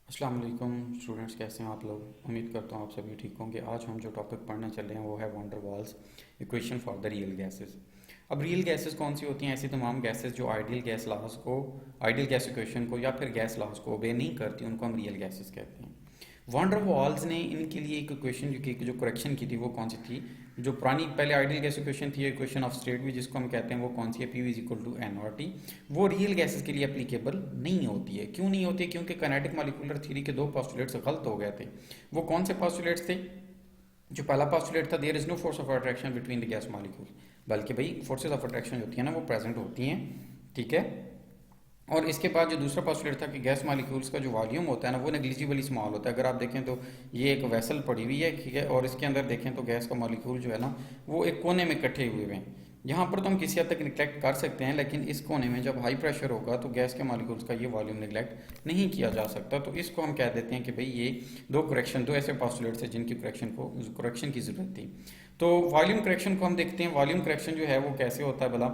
अस्सलाम वालेकुम स्टूडेंट्स, कैसे हैं आप लोग। उम्मीद करता हूँ आप सभी ठीक होंगे। आज हम जो टॉपिक पढ़ने चल रहे हैं वो है van der Waals equation for the real gases. अब रियल गैसेस कौन सी होती हैं? ऐसी तमाम गैसेस जो आइडियल गैस इक्वेशन को या फिर गैस लॉज को ओबे नहीं करती, उनको हम रियल गैसेस कहते हैं। वॉन डर वाल्स ने इनके लिए एक इक्वेशन जो करेक्शन की थी वो कौन सी थी? जो पुरानी पहले आइडियल गैस इक्वेशन थी, इक्वेशन ऑफ स्टेट भी जिसको हम कहते हैं, वो कौन सी है? P is equal to N और टी। वो रियल गैसेस के लिए एप्लीकेबल नहीं होती है। क्यों नहीं होती है? क्योंकि काइनेटिक मॉलिक्यूलर थ्योरी के दो पोस्टुलेट्स गलत हो गए थे। वो कौन से पोस्टुलेट्स थे? जो पहला पोस्टुलेट था, there is no force of attraction between the gas molecule, बल्कि भाई फोर्सेज ऑफ अट्रैक्शन होती है ना, वो प्रेजेंट होती हैं, ठीक है। और इसके बाद जो दूसरा पोस्टुलेट था कि गैस मॉलिक्यूल्स का जो वॉल्यूम होता है ना, वो नेग्लिजिबली स्मॉल होता है। अगर आप देखें तो ये एक वेसल पड़ी हुई है, ठीक है, और इसके अंदर देखें तो गैस का मॉलिक्यूल जो है ना, वो एक कोने में इकट्ठे हुए हैं। यहाँ पर तो हम किसी हद तक निगलेक्ट कर सकते हैं, लेकिन इस कोने में जब हाई प्रेशर होगा तो गैस के मॉलिक्यूल्स का ये वॉल्यूम निगलेक्ट नहीं किया जा सकता। तो इसको हम कह देते हैं कि भाई ये दो ऐसे पोस्टुलेट्स हैं जिनकी करेक्शन की जरूरत थी। तो वॉल्यूम करेक्शन को हम देखते हैं। वॉल्यूम करेक्शन जो है वो कैसे होता है भला?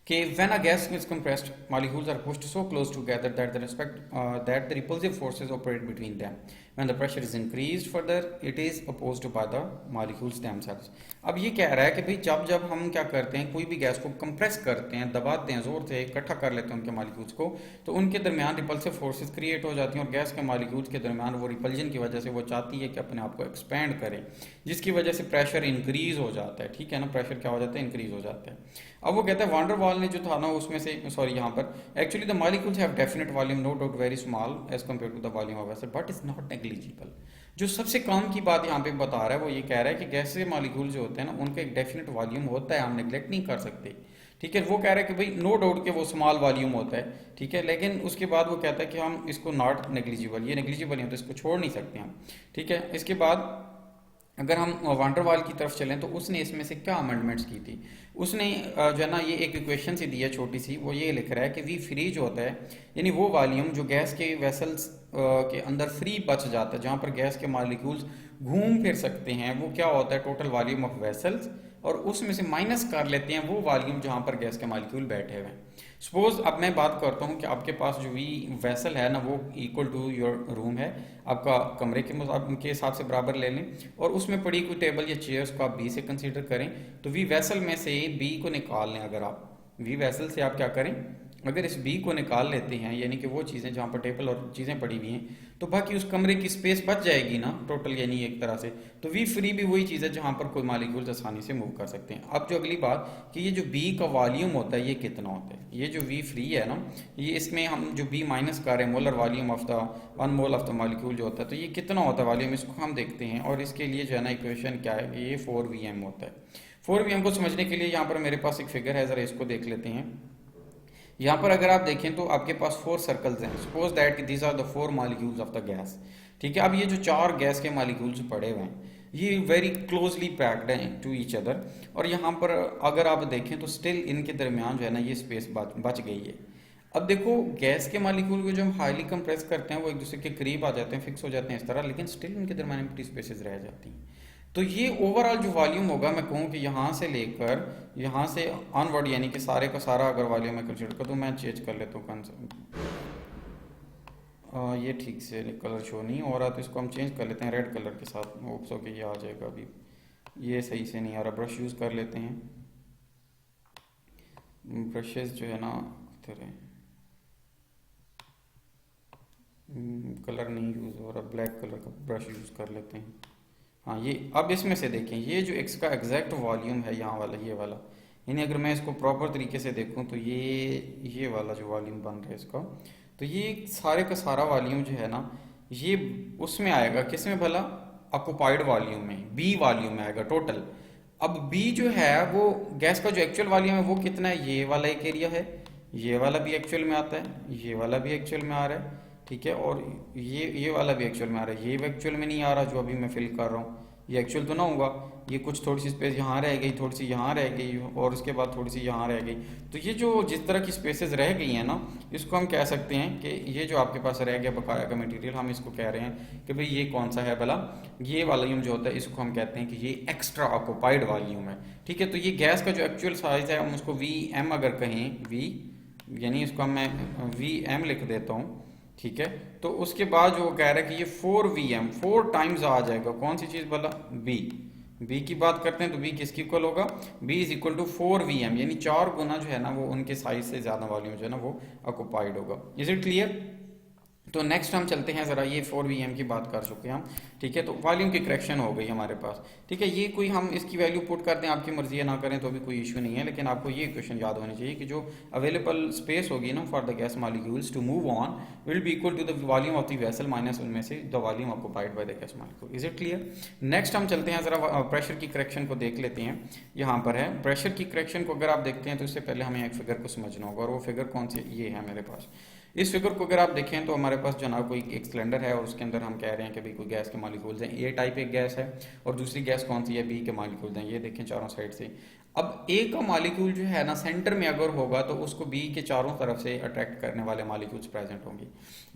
कि when a gas is compressed, molecules are pushed so close together that the repulsive forces operate between them. When the pressure is increased further, it is opposed by the molecules themselves. अब ये कह रहा है कि भाई जब जब हम क्या करते हैं, कोई भी गैस को कंप्रेस करते हैं, दबाते हैं, जोर से इकट्ठा कर लेते हैं उनके मॉलिक्यूल्स को, तो उनके दरमियान रिपल्सिव फोर्सेस क्रिएट हो जाती हैं और गैस के मॉलिक्यूल्स के दरमियान वो रिपल्जन की वजह से वो चाहती है कि अपने आप को एक्सपेंड करे, जिसकी वजह से प्रेशर इंक्रीज हो जाता है, ठीक है ना। प्रेशर क्या हो जाता है? इंक्रीज हो जाता है। अब वो कहता है वॉन डर वाल ने जो था ना, उसमें से यहाँ पर actually the molecules have definite volume, no doubt very small as compare to the volume of vessel, but is not negligible. जो सबसे कम की बात यहाँ पे बता रहा है वो ये कह रहा है कि गैस के मॉलिक्यूल जो होते हैं ना, उनका एक डेफिनेट वॉल्यूम होता है, हम नेग्लेक्ट नहीं कर सकते, ठीक है। वो कह रहा है कि भाई नो डाउट कि वो स्मॉल वॉल्यूम होता है, ठीक है, लेकिन उसके बाद वो कहता है कि हम इसको नॉट नेग्लिजिबल, ये नेग्लिजिबल नहीं होता, इसको छोड़ नहीं सकते हम, ठीक है। इसके बाद अगर हम वॉन डर वाल की तरफ चलें तो उसने इसमें से क्या अमेंडमेंट्स की थी? उसने जो है ना, ये एक इक्वेशन सी दी है छोटी सी, वो ये लिख रहा है कि वी फ्री जो होता है, यानी वो वॉल्यूम जो गैस के वेसल्स के अंदर फ्री बच जाता है, जहाँ पर गैस के मॉलिक्यूल्स घूम फिर सकते हैं, वो क्या होता है? टोटल वॉल्यूम ऑफ वेसल्स, और उसमें से माइनस कर लेते हैं वो वॉल्यूम जहाँ पर गैस के मॉलिक्यूल बैठे हुए हैं। सपोज अब मैं बात करता हूँ कि आपके पास जो वी वेसल है ना, वो इक्वल टू योर रूम है, आपका कमरे के हिसाब से बराबर ले लें, और उसमें पड़ी कोई टेबल या चेयर्स को आप बी से कंसीडर करें, तो वी वेसल में से बी को निकाल लें। अगर आप वी वेसल से आप क्या करें, अगर इस बी को निकाल लेते हैं, यानी कि वो चीज़ें जहाँ पर टेबल और चीज़ें पड़ी हुई हैं, तो बाकी उस कमरे की स्पेस बच जाएगी ना टोटल, यानी एक तरह से। तो वी फ्री भी वही चीज़ है जहाँ पर कोई मॉलिक्यूल्स आसानी से मूव कर सकते हैं। अब जो अगली बात कि ये जो बी का वॉल्यूम होता है ये कितना होता है? ये जो वी फ्री है ना, ये इसमें हम जो बी माइनस कर रहे हैं, molar volume of the 1 mole of the molecule जो होता है, तो ये कितना होता है वॉल्यूम, इसको हम देखते हैं। और इसके लिए जो है ना इक्वेशन क्या है कि ये 4Vm होता है। 4Vm को समझने के लिए यहाँ पर मेरे पास एक फिगर है, ज़रा इसको देख लेते हैं। यहाँ पर अगर आप देखें तो आपके पास 4 सर्कल्स हैं। Suppose that these are the 4 molecules of the gas, ठीक है। अब ये जो 4 गैस के मॉलिक्यूल्स पड़े हुए हैं, ये वेरी क्लोजली पैक्ड हैं टू ईच अदर, और यहाँ पर अगर आप देखें तो स्टिल इनके दरमियान जो है ना ये स्पेस बच गई है। अब देखो, गैस के मॉलिक्यूल को जो हम हाईली कंप्रेस करते हैं वो एक दूसरे के करीब आ जाते हैं, फिक्स हो जाते हैं इस तरह, लेकिन स्टिल इनके दरमियान एम्प्टी स्पेसेस रह जाती हैं। तो ये ओवरऑल जो वॉल्यूम होगा, मैं कहूँ कि यहाँ से लेकर यहाँ से ऑनवर्ड, यानी कि सारे का सारा अगर वॉल्यूम मैं कंसिडर कर दूँ, मैं चेंज कर लेता हूँ कंसेप्ट, ये ठीक से कलर शो नहीं हो रहा, तो इसको हम चेंज कर लेते हैं रेड कलर के साथ, होप्स हो कि ये आ जाएगा। अभी ये सही से नहीं आ रहा, ब्रश यूज़ कर लेते हैं। ब्रशेस जो है ना तरह कलर नहीं यूज़ हो रहा, ब्लैक कलर का ब्रश यूज़ कर लेते हैं। हाँ, ये अब इसमें से देखें, ये जो एक्स का एग्जैक्ट वॉल्यूम है यहाँ वाला, ये वाला, यानी अगर मैं इसको प्रॉपर तरीके से देखूँ तो ये वाला जो वॉल्यूम बन रहा है इसका, तो ये सारे का सारा वॉल्यूम जो है ना, ये उसमें आएगा, किस में भला? ऑक्युपाइड वॉल्यूम में, बी वॉल्यूम में आएगा टोटल। अब बी जो है वो गैस का जो एक्चुअल वॉल्यूम है वो कितना है? ये वाला एक एरिया है, ये वाला भी एक्चुअल में आता है, ये वाला भी एक्चुअल में आ रहा है, ठीक है, और ये वाला भी एक्चुअल में आ रहा है, ये एक्चुअल में नहीं आ रहा जो अभी मैं फिल कर रहा हूँ, ये एक्चुअल तो ना होगा, ये कुछ थोड़ी सी स्पेस यहाँ रह गई, थोड़ी सी यहाँ रह गई और उसके बाद थोड़ी सी यहाँ रह गई। तो ये जो जिस तरह की स्पेसेस रह गई हैं ना, इसको हम कह सकते हैं कि ये जो आपके पास रह गया बकाया का मटेरियल, हम इसको कह रहे हैं कि भाई ये कौन सा है भला, ये वॉल्यूम जो होता है इसको हम कहते हैं कि ये एक्स्ट्रा ऑक्यूपाइड वॉल्यूम है। ठीक है, तो ये गैस का जो एक्चुअल साइज है हम उसको वी एम अगर कहें, वी यानी इसको मैं वी एम लिख देता हूँ। ठीक है, तो उसके बाद जो वो कह रहा है कि ये 4 VM 4 टाइम्स आ जाएगा, कौन सी चीज भला, बी की बात करते हैं तो बी किसकी इक्वल होगा, B is equal to 4 VM, यानी 4 गुना जो है ना वो उनके साइज से ज्यादा वॉल्यूम जो है ना वो ऑक्युपाइड होगा। Is it clear? तो नेक्स्ट हम चलते हैं जरा, ये 4 VM की बात कर चुके हैं हम। ठीक है, तो वॉल्यूम की करेक्शन हो गई हमारे पास। ठीक है, ये कोई हम इसकी वैल्यू पुट करते हैं, आपकी मर्जी है ना करें तो भी कोई इशू नहीं है, लेकिन आपको ये क्वेश्चन याद होनी चाहिए कि जो अवेलेबल स्पेस होगी ना for the gas molecules to move on will be equal to the volume of the vessel minus उनमें से the volume occupied by the gas molecule. Is it clear? Next हम चलते हैं जरा प्रेशर की correction को देख लेते हैं। यहाँ पर है प्रेशर की करेक्शन को अगर आप देखते हैं तो इससे पहले हमें एक फिगर को समझना होगा, और वो फिगर कौन सी, ये है मेरे पास। इस फिगर को अगर आप देखें तो हमारे पास जो ना कोई एक सिलेंडर है और उसके अंदर हम कह रहे हैं कि भाई कोई गैस के मॉलिक्यूल्स हैं, ए टाइप एक गैस है और दूसरी गैस कौन सी है, बी के मॉलिक्यूल्स हैं। ये देखें चारों साइड से। अब ए का मॉलिक्यूल जो है ना सेंटर में अगर होगा तो उसको बी के चारों तरफ से अट्रैक्ट करने वाले मॉलिक्यूल्स प्रेजेंट होंगे।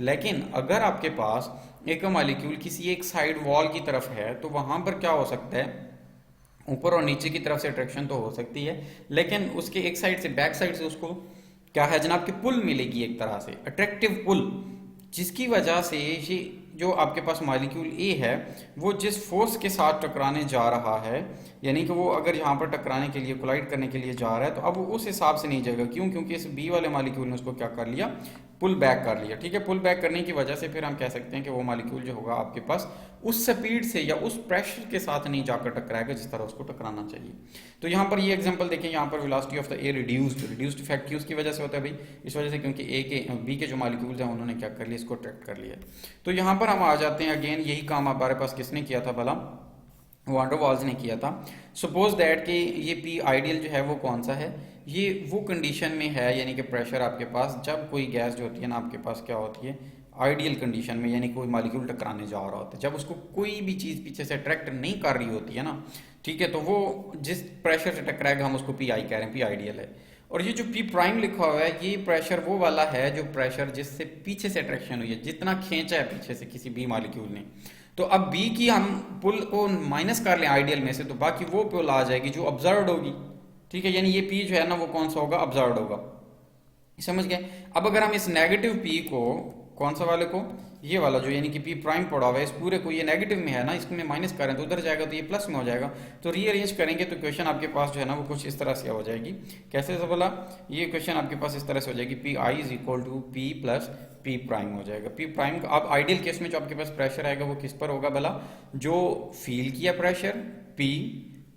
लेकिन अगर आपके पास ए का मॉलिक्यूल किसी एक साइड वॉल की तरफ है तो वहां पर क्या हो सकता है, ऊपर और नीचे की तरफ से अट्रैक्शन तो हो सकती है, लेकिन उसके एक साइड से, बैक साइड से उसको क्या है जनाब कि पुल मिलेगी, एक तरह से अट्रैक्टिव पुल, जिसकी वजह से ये जो आपके पास मॉलिक्यूल ए है वो जिस फोर्स के साथ टकराने जा रहा है, यानी कि वो अगर यहाँ पर टकराने के लिए, कोलाइड करने के लिए जा रहा है, तो अब वो उस हिसाब से नहीं जाएगा। क्यों? क्योंकि इस बी वाले मॉलिक्यूल ने उसको क्या कर लिया, पुल बैक कर लिया। ठीक है, पुल बैक करने की वजह से फिर हम कह सकते हैं कि वो मॉलिक्यूल जो होगा आपके पास उस स्पीड से या उस प्रेशर के साथ नहीं जाकर टकराएगा जिस तरह उसको टकराना चाहिए। तो यहाँ पर ये एग्जांपल देखें, यहाँ पर velocity of the air reduced effect किसकी वजह से होता है भाई, इस वजह से क्योंकि ए के बी के जो मॉलिक्यूल्स हैं उन्होंने क्या कर लिया, इसको अट्रैक्ट कर लिया। तो यहाँ पर हम आ जाते हैं, अगेन यही काम हमारे पास किसने किया था भला, वान डर वाल्स ने किया था। सपोज दैट कि ये पी आइडियल जो है वो कौन सा है, ये वो कंडीशन में है, यानी कि प्रेशर आपके पास जब कोई गैस जो होती है ना आपके पास क्या होती है, आइडियल कंडीशन में, यानी कोई मॉलिक्यूल टकराने जा रहा होता है, जब उसको कोई भी चीज़ पीछे से अट्रैक्ट नहीं कर रही होती है ना, ठीक है, तो वो जिस प्रेशर से टकराएगा हम उसको पी आई कह रहे हैं, पी आइडियल है। और ये जो पी प्राइम लिखा हुआ है ये प्रेशर वो वाला है जो प्रेशर जिससे पीछे से अट्रैक्शन हुई है, जितना खींचा है पीछे से किसी बी मॉलिक्यूल ने। तो अब बी की हम पुल को माइनस कर लें आइडियल में से, तो बाकी वो पुल आ जाएगी जो ऑब्जर्व्ड होगी। ठीक है, यानी ये पी जो है ना वो कौन सा होगा, ऑब्जर्व्ड होगा। समझ गए? अब अगर हम इस नेगेटिव पी को, कौन सा वाले को, ये वाला जो यानी कि पी प्राइम पड़ा हुआ है, इस पूरे को ये नेगेटिव में है ना, इसमें माइनस करें तो उधर जाएगा तो ये प्लस में हो जाएगा। तो रीअरेंज करेंगे तो क्वेश्चन आपके पास जो है ना वो कुछ इस तरह से हो जाएगी। कैसे से बोला, ये क्वेश्चन आपके पास इस तरह से हो जाएगी, P I is equal to P plus P prime हो जाएगा। पी प्राइम का अब आइडियल केस में जो आपके पास प्रेशर आएगा वो किस पर होगा भला, जो फील किया प्रेशर पी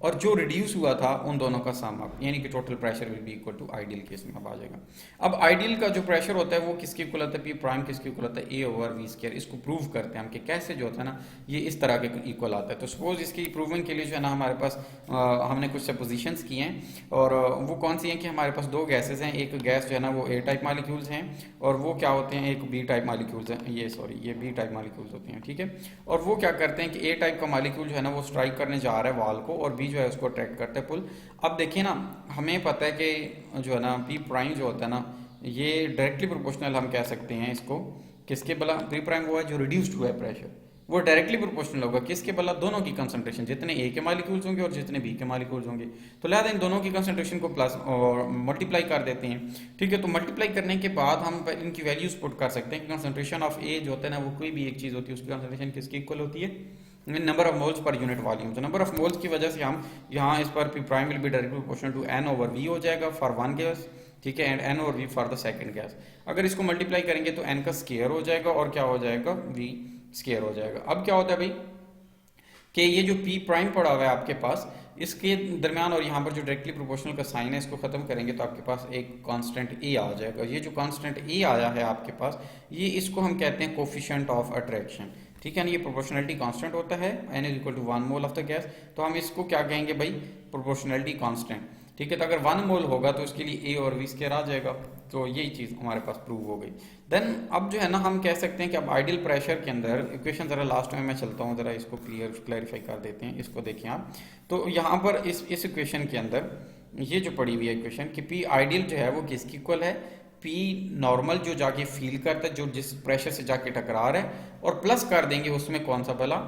और जो रिड्यूस हुआ था उन दोनों का सम अप, यानी कि total pressure will be equal to ideal case में अब आ जाएगा। अब आइडियल का जो प्रेशर होता है वो किसके इक्वल होता है, पी प्राइम किसके इक्वल होता है, ए ओवर वी स्क्वायर। इसको प्रूव करते हैं हम कि कैसे जो होता है ना ये इस तरह के इक्वल आता है। तो सपोज इसकी प्रूविंग के लिए जो है ना हमारे पास हमने कुछ सपोजिशंस की हैं, और वो कौन सी हैं कि हमारे पास दो गैसेज हैं, एक गैस जो है ना वो ए टाइप मॉलिक्यूल्स हैं और वो क्या होते हैं, एक बी टाइप मॉलिक्यूल्स हैं, ये बी टाइप मॉलिक्यूल्स होते हैं। ठीक है, और वो क्या करते हैं कि ए टाइप का मॉलिक्यूल जो है ना वो स्ट्राइक करने जा रहा है वॉल को और बी जो है उसको अट्रैक्ट करते हैं पुल। अब देखिए ना, हमें पता है कि जो है ना पी प्राइम जो होता है ना ये डायरेक्टली प्रोपोर्शनल हम कह सकते हैं इसको, किसके भला, पी प्राइम वो है जो रिड्यूस्ड हुआ है प्रेशर, वो डायरेक्टली प्रोपोर्शनल होगा किसके भला, दोनों की कंसंट्रेशन, जितने ए के मॉलिक्यूल्स होंगे और जितने बी के मॉलिक्यूल्स होंगे। तो लिहाजा इन दोनों की कंसंट्रेशन को प्लस और मल्टीप्लाई कर देते हैं। ठीक है, तो मल्टीप्लाई करने के बाद हम इनकी वैल्यूज पुट कर सकते हैं कि कंसंट्रेशन ऑफ ए जो होता है ना वो कोई भी एक चीज होती है उसकी कंसंट्रेशन किसकी इक्वल होती है, number of moles per unit volume. तो नंबर ऑफ मोल्स की वजह से हम यहाँ इस पर P prime will be directly proportional to N over V हो जाएगा फॉर वन गैस, ठीक है, and N over V for the second gas. अगर इसको मल्टीप्लाई करेंगे तो एन का स्क्वायर हो जाएगा और क्या हो जाएगा, वी स्क्वायर हो जाएगा। अब क्या होता है भाई कि ये जो पी प्राइम पड़ा हुआ है आपके पास, इसके दरमियान और यहाँ पर जो डायरेक्टली प्रोपोर्शनल का साइन है इसको खत्म करेंगे तो आपके पास एक कांस्टेंट ए आ जाएगा। ये जो कांस्टेंट ए आया है आपके पास, ये इसको हम कहते हैं कोफिशिएंट ऑफ अट्रैक्शन। ठीक है ना, ये प्रोपोर्शनलिटी कांस्टेंट होता है, n is equal to 1 mole of the gas, तो हम इसको क्या कहेंगे भाई, प्रोपोर्शनलिटी कांस्टेंट। ठीक है। तो अगर 1 मोल होगा तो उसके लिए ए और वी स्क्वायर आ जाएगा। तो यही चीज़ हमारे पास प्रूव हो गई। देन अब जो है ना हम कह सकते हैं कि अब आइडियल प्रेशर के अंदर इक्वेशन ज़रा लास्ट में मैं चलता हूँ, ज़रा इसको क्लैरिफाई कर देते हैं। इसको देखिए आप, तो यहाँ पर इस इक्वेशन के अंदर ये जो पड़ी हुई है इक्वेशन कि पी आइडियल जो है वो किसकी इक्वल है, पी नॉर्मल जो जाके फील करता है, जो जिस प्रेशर से जाके टकरा रहा है, और प्लस कर देंगे उसमें कौन सा वाला,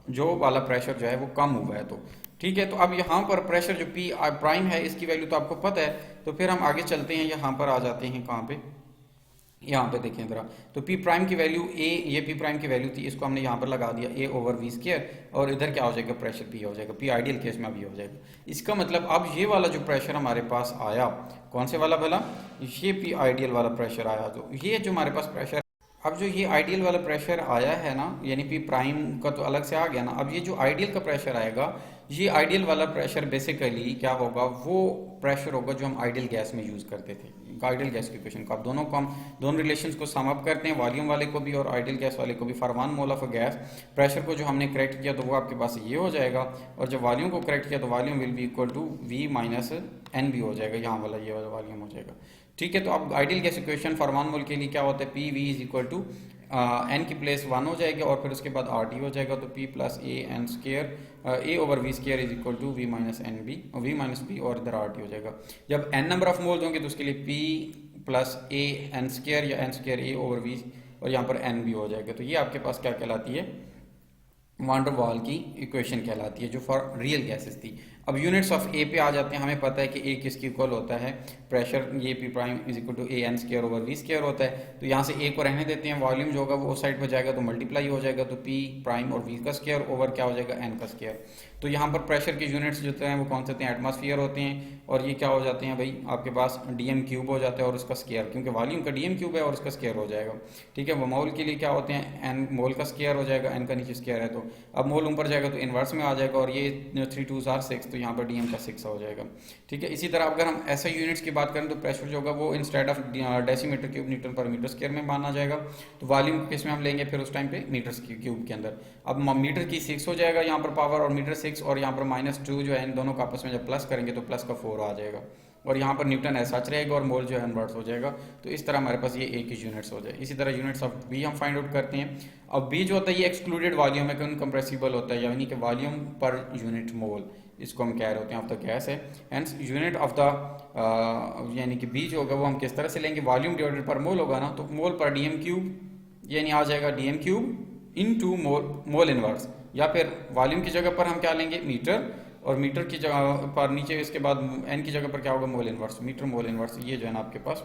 जो वाला प्रेशर जो है वो कम हुआ है। तो ठीक है। तो अब यहाँ पर प्रेशर जो पी प्राइम है इसकी वैल्यू तो आपको पता है। तो फिर हम आगे चलते हैं, यहाँ पर आ जाते हैं, कहाँ पे, यहाँ पे देखें जरा। तो पी प्राइम की वैल्यू ए, ये पी प्राइम की वैल्यू थी, इसको हमने यहाँ पर लगा दिया ए ओवर वी स्क्वायर, और इधर क्या हो जाएगा, प्रेशर पी हो जाएगा। पी आइडियल केस में अब ये हो जाएगा। इसका मतलब अब ये वाला जो प्रेशर हमारे पास आया, कौन से वाला भला, ये पी आइडियल वाला प्रेशर आया। तो ये जो हमारे पास प्रेशर, अब जो ये आइडियल वाला प्रेशर आया है ना, यानी पी प्राइम का तो अलग से आ गया ना, अब ये जो आइडियल का प्रेशर आएगा, ये आइडियल वाला प्रेशर बेसिकली क्या होगा, वो प्रेशर होगा जो हम आइडियल गैस में यूज करते थे। आइडियल गैस की इक्वेशन को आप दोनों को, हम दोनों रिलेशंस को सम अप करते हैं, वॉल्यूम वाले को भी और आइडियल गैस वाले को भी। For 1 mole of a gas pressure को जो हमने करेक्ट किया तो वो आपके पास ये हो जाएगा, और जब वॉल्यूम को करेक्ट किया तो volume will be equal to V minus N B हो जाएगा, यहाँ वाला ये वाला वॉल्यूम हो जाएगा। ठीक है। तो अब ideal gas equation for 1 mole के लिए क्या होता है, P V is equal to N की प्लेस 1 हो जाएगी, और फिर उसके बाद आर टी हो जाएगा। तो P plus A N square A over V square is equal to V minus N B, V minus B, और इधर आर टी हो जाएगा। जब एन नंबर ऑफ मोल्स होंगे तो उसके लिए P plus A N square या N square A over V, और यहाँ पर एन बी हो जाएगा। तो ये आपके पास क्या कहलाती है, वान डर वाल की इक्वेशन कहलाती है, जो फॉर रियल गैसेस थी। अब यूनिट्स ऑफ ए पे आ जाते हैं। हमें पता है कि ए किसकी इक्वल होता है, प्रेशर, ये P prime is equal to A N square over V square होता है। तो यहाँ से ए को रहने देते हैं, वॉल्यूम जो होगा वो उस साइड पर जाएगा तो मल्टीप्लाई हो जाएगा, तो पी प्राइम और वी का स्क्वायर ओवर क्या हो जाएगा, एन का स्क्वायर। तो यहाँ पर प्रेशर के यूनिट्स जो हैं वो कौन से होते हैं, एटमॉस्फेयर होते हैं, और ये क्या हो जाते हैं भाई, आपके पास डीएम क्यूब हो जाता है और उसका स्क्वायर, क्योंकि वॉल्यूम का डीएम क्यूब है और उसका स्क्वायर हो जाएगा। ठीक है। वो मोल के लिए क्या होते हैं, एन मोल का स्क्वायर हो जाएगा, एन का नीचे स्क्वायर है, तो अब मोल ऊपर जाएगा तो इनवर्स में आ जाएगा, और ये 3 2 आर 6, तो यहाँ पर डीएम का 6 हो जाएगा। ठीक है। इसी तरह अगर हम ऐसे यूनिट्स की बात करें तो प्रेशर जो होगा वो instead of decimetre cube Newton पर मीटर स्क्वायर में माना जाएगा। तो वॉल्यूम किस में हम लेंगे फिर उस टाइम पे, मीटर क्यूब के अंदर। अब मीटर की 6 हो जाएगा यहाँ पर पावर, और मीटर 6, और यहाँ पर -2 जो है, इन दोनों का आपस में जब प्लस करेंगे तो प्लस का 4 आ जाएगा, और यहाँ पर न्यूटन ऐसा रहेगा और मोल जो है इन्वर्स हो जाएगा। तो इस तरह हमारे पास ये ए की यूनिट्स हो जाए। इसी तरह यूनिट्स ऑफ बी हम फाइंड आउट करते हैं। अब बी जो होता है ये एक्सक्लूडेड वॉल्यूम है, इनकम्प्रेसिबल होता है, यानी कि वॉल्यूम पर यूनिट मोल, इसको हम कह रहे होते हैं ऑफ द गैस है। हेंस यूनिट ऑफ द, यानी कि बी जो होगा वो हम किस तरह से लेंगे, वॉल्यूम डिवाइडेड पर मोल होगा ना, तो मोल पर डीएम क्यूब, यानी आ जाएगा DM cube into mole inverse, या फिर वॉल्यूम की जगह पर हम क्या लेंगे, मीटर, और मीटर की जगह पर नीचे इसके बाद एन की जगह पर क्या होगा, mole inverse, metre mole inverse, ये जो है ना आपके पास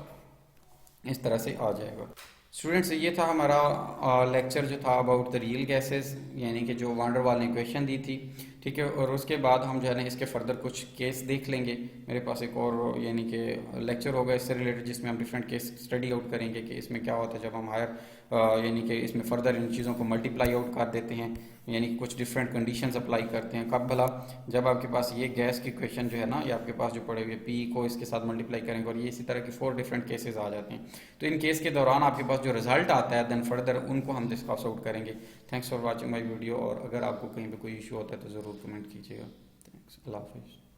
इस तरह से आ जाएगा। स्टूडेंट्स ये था हमारा लेक्चर जो था अबाउट द रियल गैसेस, यानी कि जो वान डर वाल ने इक्वेशन दी थी। ठीक है। और उसके बाद हम जो है ना इसके फर्दर कुछ केस देख लेंगे। मेरे पास एक और यानी कि लेक्चर होगा इससे रिलेटेड, जिसमें हम डिफरेंट केस स्टडी आउट करेंगे कि इसमें क्या होता है जब हम हायर यानी कि इसमें फर्दर इन चीज़ों को मल्टीप्लाई आउट कर देते हैं, यानी कि कुछ डिफरेंट कंडीशंस अप्लाई करते हैं। कब भला, जब आपके पास ये गैस की इक्वेशन जो है ना, ये आपके पास जो पड़े हुए पी को इसके साथ मल्टीप्लाई करेंगे, और ये इसी तरह की 4 डिफरेंट केसेस आ जाते हैं। तो इन केस के दौरान आपके पास जो रिजल्ट आता है देन फर्दर उनको हम डिस्कस आउट करेंगे। Thanks for watching my video, और अगर आपको कहीं पर कोई इशू होता है तो ज़रूर कमेंट कीजिएगा। थैंक्स, अल्लाह हाफिज़।